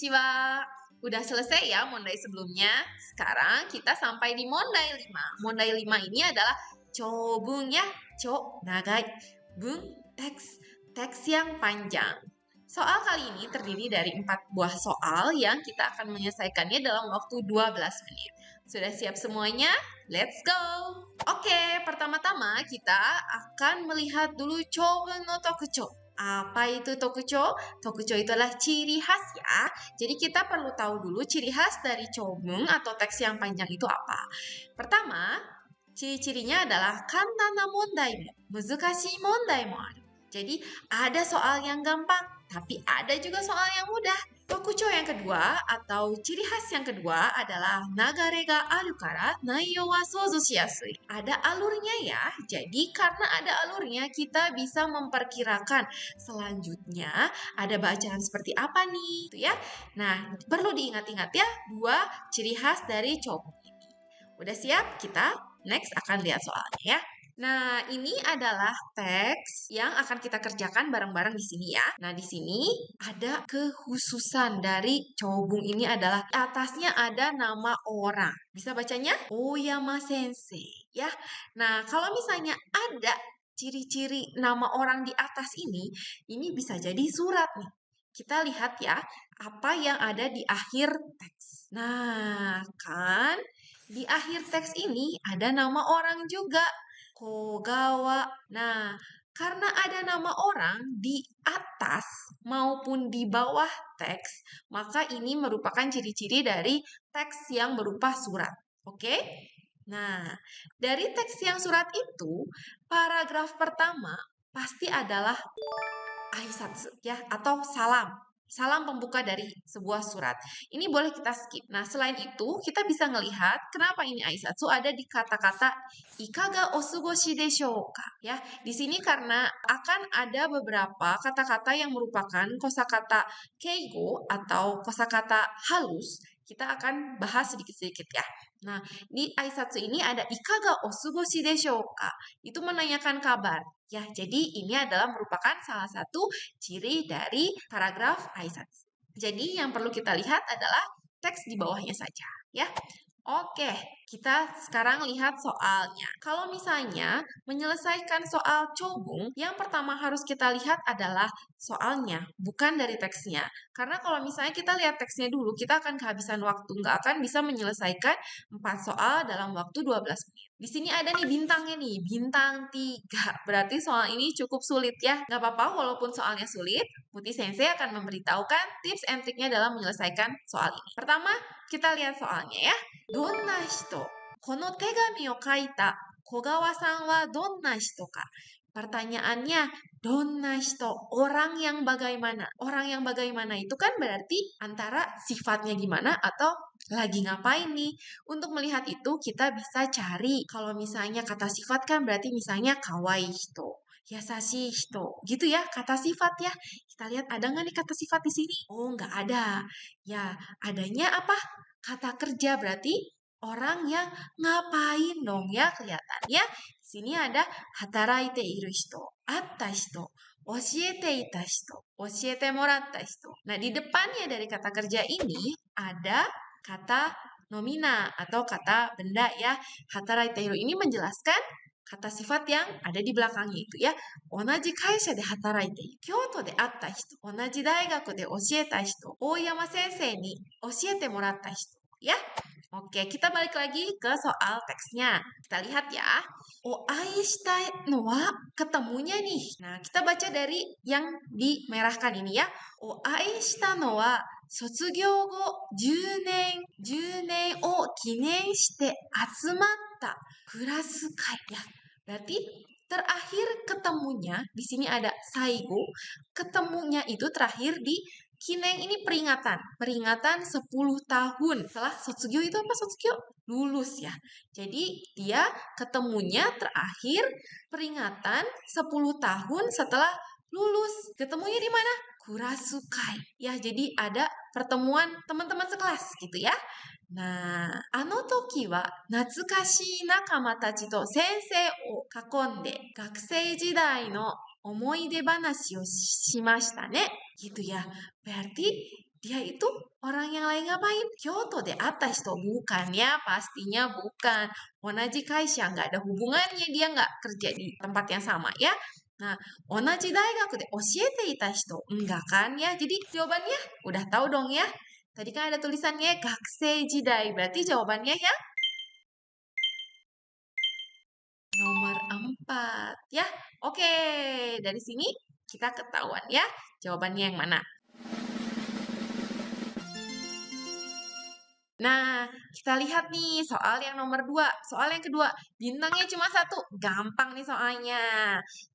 Konnichiwa. Udah selesai ya mondai sebelumnya. Sekarang kita sampai di mondai 5. Mondai 5 ini adalah chobun ya. Cho, nagai. Bun, teks. Teks yang panjang. Soal kali ini terdiri dari 4 buah soal yang kita akan menyelesaikannya dalam waktu 12 menit. Sudah siap semuanya? Let's go! Oke, pertama-tama kita akan melihat dulu chobun no tokucho. Apa itu tokucho? Tokucho itu adalah ciri khas ya. Jadi kita perlu tahu dulu ciri khas dari chobun atau teks yang panjang itu apa. Pertama, ciri-cirinya adalah kantan na mondai mo, muzukashii mondai mo aru. Jadi ada soal yang gampang, tapi ada juga soal yang mudah. Tokucho yang kedua atau ciri khas yang kedua adalah nagare ga aru kara naiyou wa souzou shiyasui. Ada alurnya ya, jadi karena ada alurnya kita bisa memperkirakan selanjutnya ada bacaan seperti apa nih, gitu ya. Nah, perlu diingat-ingat ya, 2 ciri khas dari chobun ini. Udah siap? Kita next akan lihat soalnya ya. Nah, ini adalah teks yang akan kita kerjakan bareng-bareng di sini ya. Nah, di sini ada kekhususan dari chobun ini adalah atasnya ada nama orang. Bisa bacanya Oyama Sensei ya. Nah, kalau misalnya ada ciri-ciri nama orang di atas ini bisa jadi surat nih. Kita lihat ya, apa yang ada di akhir teks. Nah, kan di akhir teks ini ada nama orang juga. Kogawa. Nah, karena ada nama orang di atas maupun di bawah teks, maka ini merupakan ciri-ciri dari teks yang berupa surat. Oke? Nah, dari teks yang surat itu, paragraf pertama pasti adalah aisatsu ya atau salam. Salam pembuka dari sebuah surat. Ini boleh kita skip. Nah, selain itu, kita bisa ngelihat kenapa ini aisatsu ada di kata-kata ikaga osugoshi deshou ka. Ya, di sini karena akan ada beberapa kata-kata yang merupakan kosakata keigo atau kosakata halus. Kita akan bahas sedikit-sedikit ya. Nah, di aisatsu ini ada ikaga osugoshi deshou ka. Itu menanyakan kabar. Ya, jadi ini adalah merupakan salah satu ciri dari paragraf aisatsu. Jadi yang perlu kita lihat adalah teks di bawahnya saja, ya. Oke, kita sekarang lihat soalnya. Kalau misalnya menyelesaikan soal chobun, yang pertama harus kita lihat adalah soalnya, bukan dari teksnya. Karena kalau misalnya kita lihat teksnya dulu, kita akan kehabisan waktu, nggak akan bisa menyelesaikan 4 soal dalam waktu 12 menit. Di sini ada nih bintangnya nih, bintang 3. Berarti soal ini cukup sulit ya. Nggak apa-apa, walaupun soalnya sulit, Putih Sensei akan memberitahukan tips and triknya dalam menyelesaikan soal ini. Pertama, kita lihat soalnya ya. Donna hito? Kono tegami o kaita Kogawa-san wa donna hito ka? Pertanyaannya, donna hito? Orang yang bagaimana? Orang yang bagaimana itu kan berarti antara sifatnya gimana atau lagi ngapain nih. Untuk melihat itu kita bisa cari. Kalau misalnya kata sifat kan berarti misalnya kawaii hito, yasashi hito, gitu ya kata sifat ya. Kita lihat ada nggak nih kata sifat di sini? Oh, nggak ada. Ya, adanya apa? Kata kerja berarti orang yang ngapain dong ya kelihatannya. Di sini ada hataraite iru hito, atta hito, oshiete ita hito, oshiete moratta hito. Nah, di depannya dari kata kerja ini ada kata nomina atau kata benda ya. Hataraite iru ini menjelaskan kata sifat yang ada di belakangnya itu ya. Onaji kaisha de hataraite iru, Kyoto de atta hito, onaji daigaku de oshieta hito, Oyama sensei ni oshiete moratta hito. Ya, oke, kita balik lagi ke soal teksnya. Kita lihat ya. Oai shitai no wa ketemunya nih. Nah, kita baca dari yang dimerahkan ini ya. Oai shita no wa sotsugyo go 10年を記念して集まったクラス会ya. Berarti terakhir ketemunya di sini ada saigo. Ketemunya itu terakhir di Kineng ini peringatan 10 tahun. Setelah Sotsugyo itu apa Sotsugyo? Lulus ya. Jadi dia ketemunya terakhir peringatan 10 tahun setelah lulus. Ketemunya di mana? Kurasukai. Ya, jadi ada pertemuan teman-teman sekelas gitu ya. Nah, あの時は懐かしい仲間たちと先生を囲んで学生時代の思い出話をしましたね. Gitu ya. Berarti Dia itu orang yang lagi ngapain? Kyoto de atta hito. Bukan ya, pastinya bukan. Onaji kaisha, nggak ada hubungannya. Dia nggak kerja di tempat yang sama ya. Nah, onaji daigaku de oshiete ita hito. Enggak kan ya. Jadi jawabannya udah tahu dong ya. Tadi kan ada tulisannya gakusei jidai. Berarti jawabannya ya nomor 4 ya. Oke, dari sini kita ketahuan ya jawabannya yang mana. Nah, kita lihat nih soal yang nomor 2. Soal yang kedua, bintangnya cuma 1. Gampang nih soalnya.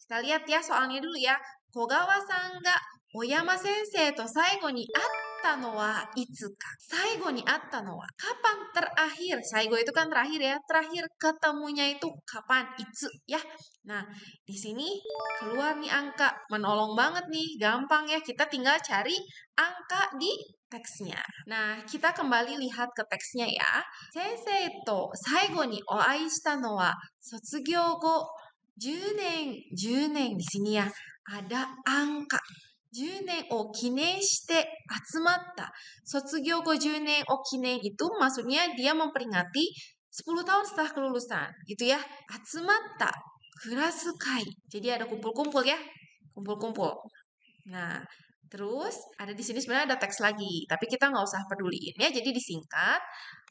Kita lihat ya soalnya dulu ya. Kogawa-san ga Oyama sensei to saigo ni atta no wa itsuka? Saigo ni atta no wa. Kapan terakhir? Saigo itu kan terakhir ya. Terakhir ketemunya itu kapan? Itsu ya. Nah, di sini keluar nih angka. Menolong banget nih. Gampang ya. Kita tinggal cari angka di teksnya. Nah, kita kembali lihat ke teksnya ya. Sensei to saigo ni oai shita no wa sotsugyou go 10年、10年di sini ya. Ada angka. 10年を記念して集まった。卒業後10年を記念itu maksudnya dia memperingati 10 tahun setelah kelulusan. Gitu ya. Atsumata. Kelas kai. Jadi ada kumpul-kumpul ya. Kumpul-kumpul. Nah, terus ada di sini sebenarnya ada teks lagi, tapi kita nggak usah peduliin ya. Jadi disingkat,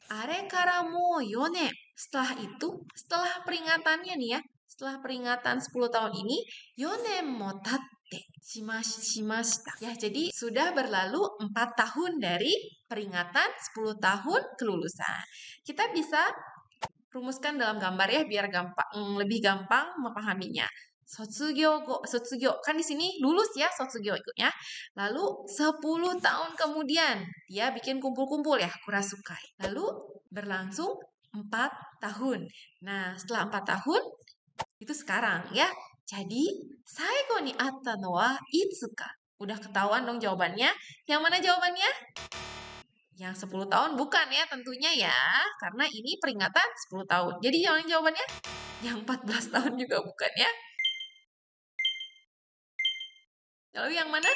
are kara mo yone. Setelah itu, setelah peringatannya nih ya, setelah peringatan 10 tahun ini, yone mo tatte shimashita. Ya, jadi sudah berlalu 4 tahun dari peringatan 10 tahun kelulusan. Kita bisa rumuskan dalam gambar ya biar lebih gampang memahaminya. Sotsugyo kan di sini lulus ya sotsugyo ikutnya. Lalu 10 tahun kemudian dia bikin kumpul-kumpul ya kurasukai. Lalu berlangsung 4 tahun. Nah, setelah 4 tahun itu sekarang ya. Jadi, saigo ni atta no wa itsuka? Udah ketahuan dong jawabannya. Yang mana jawabannya? Yang 10 tahun bukan ya tentunya ya. Karena ini peringatan 10 tahun. Jadi yang jawabannya yang 14 tahun juga bukan ya. Lalu yang mana?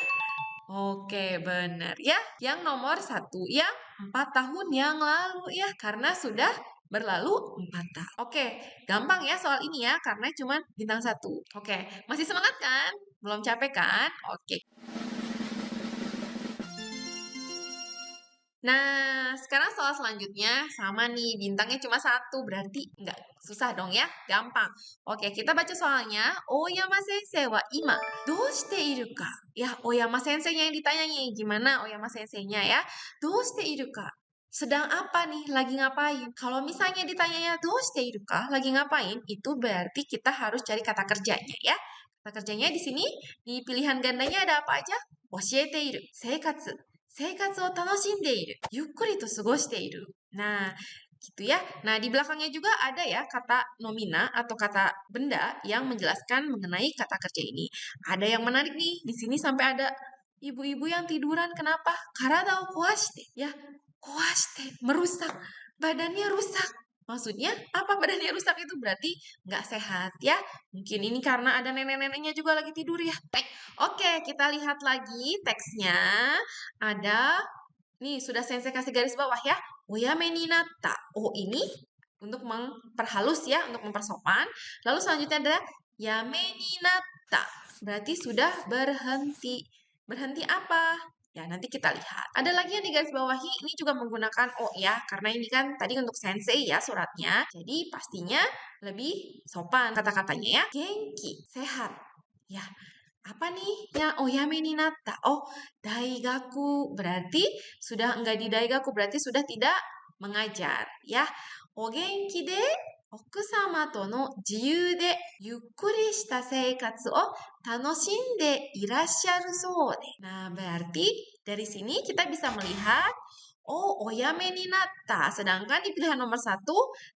Oke, benar ya. Yang nomor 1 yang 4 tahun yang lalu ya. Karena sudah berlalu 4 tahun. Oke, gampang ya soal ini ya. Karena cuma bintang 1. Oke, masih semangat kan? Belum capek kan? Oke. Nah, sekarang soal selanjutnya sama nih, bintangnya cuma 1, berarti nggak susah dong ya, gampang. Oke, kita baca soalnya. Oyama sensei wa ima doushite iru ka? Ya, Oyama sensei yang ditanyanya gimana Oyama sensei-nya ya? Doushite iru ka? Sedang apa nih? Lagi ngapain? Kalau misalnya ditanyanya doushite iru ka? Lagi ngapain? Itu berarti kita harus cari kata kerjanya ya. Kata kerjanya di sini, di pilihan gandanya ada apa aja? Oshiete iru, seikatsu, 生活を楽しんでいる。ゆっくりと過ごしている。Nah, gitu ya. Nah, di belakangnya juga ada ya kata nomina atau kata benda yang menjelaskan mengenai kata kerja ini. Ada yang menarik nih. Di sini sampai ada ibu-ibu yang tiduran. Kenapa? Karada o koashite. Ya, koashite. Merusak. Badannya rusak. Maksudnya apa badannya rusak itu berarti nggak sehat ya. Mungkin ini karena ada nenek-neneknya juga lagi tidur ya. Oke, kita lihat lagi teksnya. Ada, nih sudah sensei kasih garis bawah ya. Oyame ni natta. Oh ini untuk memperhalus ya, untuk mempersopan. Lalu selanjutnya ada yame ni natta. Berarti sudah berhenti. Berhenti apa? Ya, nanti kita lihat. Ada lagi yang di garis bawahi, ini juga menggunakan O ya, karena ini kan tadi untuk sensei ya suratnya. Jadi pastinya lebih sopan kata-katanya ya. Genki, sehat. Ya, apa nih yang oyame ni natta? Oh, daigaku. Berarti sudah enggak di daigaku, berarti sudah tidak mengajar ya. O genki de okusama to no jiyuu de yukkuri shita seikatsu o tanoshinde irasharu sou de. Nah, berarti dari sini kita bisa melihat oh, oyame ni natta. Sedangkan di pilihan nomor 1,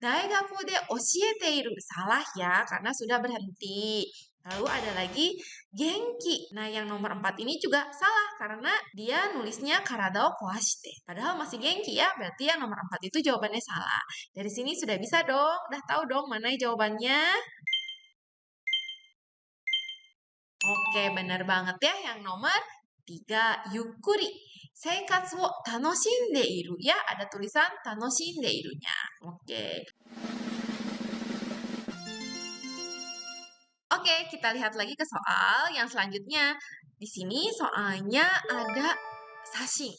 daigaku de oshiete iru. Salah ya, karena sudah berhenti. Lalu ada lagi genki. Nah, yang nomor 4 ini juga salah karena dia nulisnya karada o koashite. Padahal masih genki ya, berarti yang nomor 4 itu jawabannya salah. Dari sini sudah bisa dong, udah tahu dong mana jawabannya. Oke, benar banget ya yang nomor Tiga, yukuri. Seikatsu wo tanoshindeiru. Ya, ada tulisan tanoshindeirunya. Oke. Oke, kita lihat lagi ke soal yang selanjutnya. Di sini soalnya ada sashin.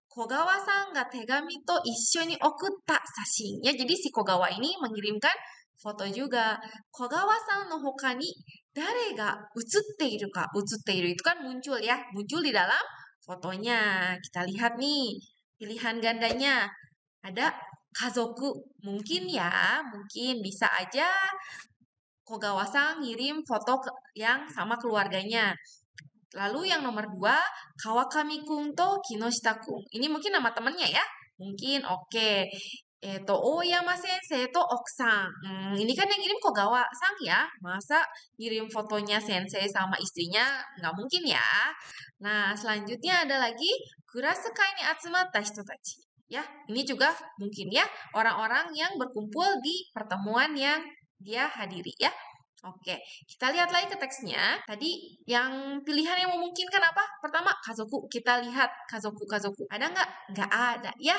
Kogawa-san ga tegami to issho ni okutta sashin. Ya, jadi si Kogawa ini mengirimkan foto juga. Kogawa-san no hoka ni dare ga utsutteiru ka. Utsutteiru itu kan muncul ya, muncul di dalam fotonya. Kita lihat nih, pilihan gandanya. Ada kazoku. Mungkin ya, mungkin bisa aja Kogawa-san ngirim foto yang sama keluarganya. Lalu yang nomor 2, Kawakami-kun to Kinoshita-kun. Ini mungkin nama temannya ya. Mungkin, oke. Oyama sensei to Oksan. Ini kan yang ngirim Kogawa-san ya. Masa ngirim fotonya sensei sama istrinya? Nggak mungkin ya. Nah, selanjutnya ada lagi, Kurasekai ni atsumatta hitotachi. Ya, ini juga mungkin ya. Orang-orang yang berkumpul di pertemuan yang dia hadiri ya. Oke, kita lihat lagi ke teksnya. Tadi yang pilihan yang memungkinkan apa? Pertama, kazoku. Kita lihat kazoku. Ada nggak? Nggak ada ya.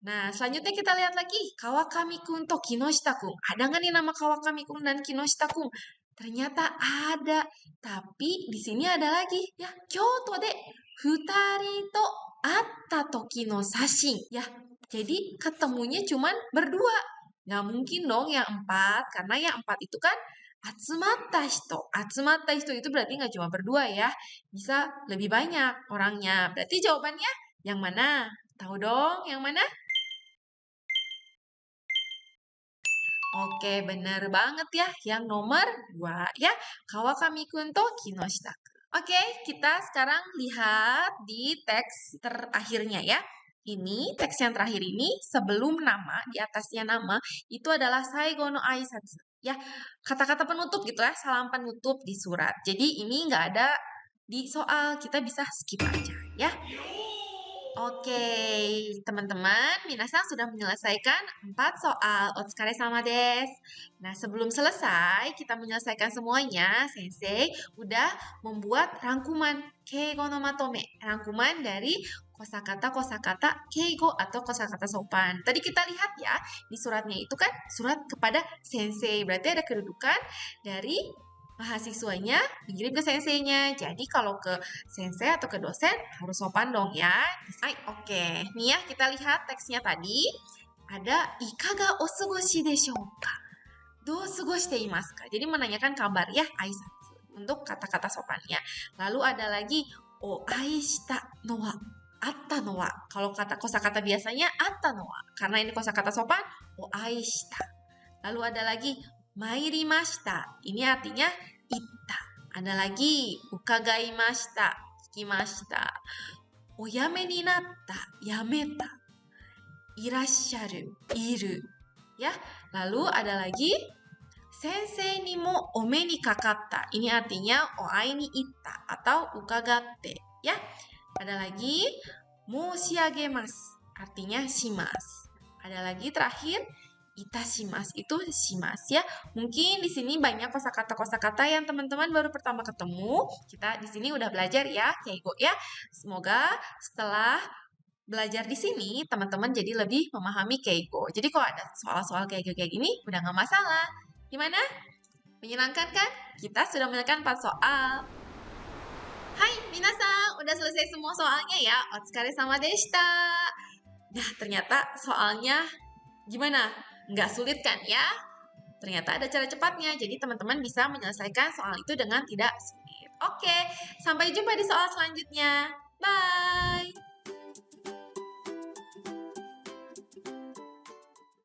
Nah, selanjutnya kita lihat lagi. Kawakami-kun to Kinoshita-kun. Ada nggak nih nama Kawakami-kun dan Kinoshita-kun? Ternyata ada. Tapi di sini ada lagi. Ya, Kyoto de futari to atta toki no sashin. Ya, jadi ketemunya cuman berdua. Nggak mungkin dong yang 4. Karena yang 4 itu kan atsumatta hito. Atsumatta hito itu berarti nggak cuma berdua ya. Bisa lebih banyak orangnya. Berarti jawabannya yang mana? Tahu dong yang mana? Oke, benar banget ya. Yang nomor 2 ya. Kawakami-kun to Kinoshita. Oke, kita sekarang lihat di teks terakhirnya ya. Ini, teks yang terakhir ini, sebelum nama, di atasnya nama, itu adalah saigo no aisatsu. Ya, kata-kata penutup gitu ya, salam penutup di surat. Jadi ini nggak ada di soal, kita bisa skip aja ya. Oke, teman-teman, minasan sudah menyelesaikan 4 soal. Otsukaresama desu. Nah, sebelum selesai, kita menyelesaikan semuanya, Sensei udah membuat rangkuman keigo no matome. Rangkuman dari kosakata keigo atau kosakata sopan. Tadi kita lihat ya, di suratnya itu kan surat kepada Sensei. Berarti ada kedudukan dari mahasiswanya dikirim ke senseinya. Jadi kalau ke sensei atau ke dosen harus sopan dong ya. Oke. Nih ya kita lihat teksnya tadi. Ada ikaga osugoshi deshouka? Do sugoshite imasu ka? Jadi menanyakan kabar ya, aisatsu untuk kata-kata sopannya. Lalu ada lagi o aishita no wa atta no wa. Kalau kata kosakata biasanya atta no wa. Karena ini kosakata sopan, o aishita. Lalu ada lagi mairimashita. Ini artinya itta. Ada lagi ukagaimashita, kikimashita. Oyame ni natta, yameta. Irasharu, iru. Ya. Lalu ada lagi sensei ni mo ome ni kakatta. Ini artinya oai ni itta atau ukagatte. Ya. Ada lagi moshiagemasu. Artinya shimasu. Ada lagi terakhir itashimasu, itu shimasu ya. Mungkin di sini banyak kosakata yang teman-teman baru pertama ketemu. Kita di sini udah belajar ya, keigo ya. Semoga setelah belajar di sini teman-teman jadi lebih memahami keigo. Jadi kalau ada soal-soal keigo kayak gini udah nggak masalah. Gimana? Menyenangkan kan? Kita sudah menyelesaikan 4 soal. Hai, minasan, udah selesai semua soalnya ya. Otsukaresama deshita. Nah, ternyata soalnya gimana? Nggak sulit kan ya? Ternyata ada cara cepatnya, jadi teman-teman bisa menyelesaikan soal itu dengan tidak sulit. Oke, sampai jumpa di soal selanjutnya. Bye!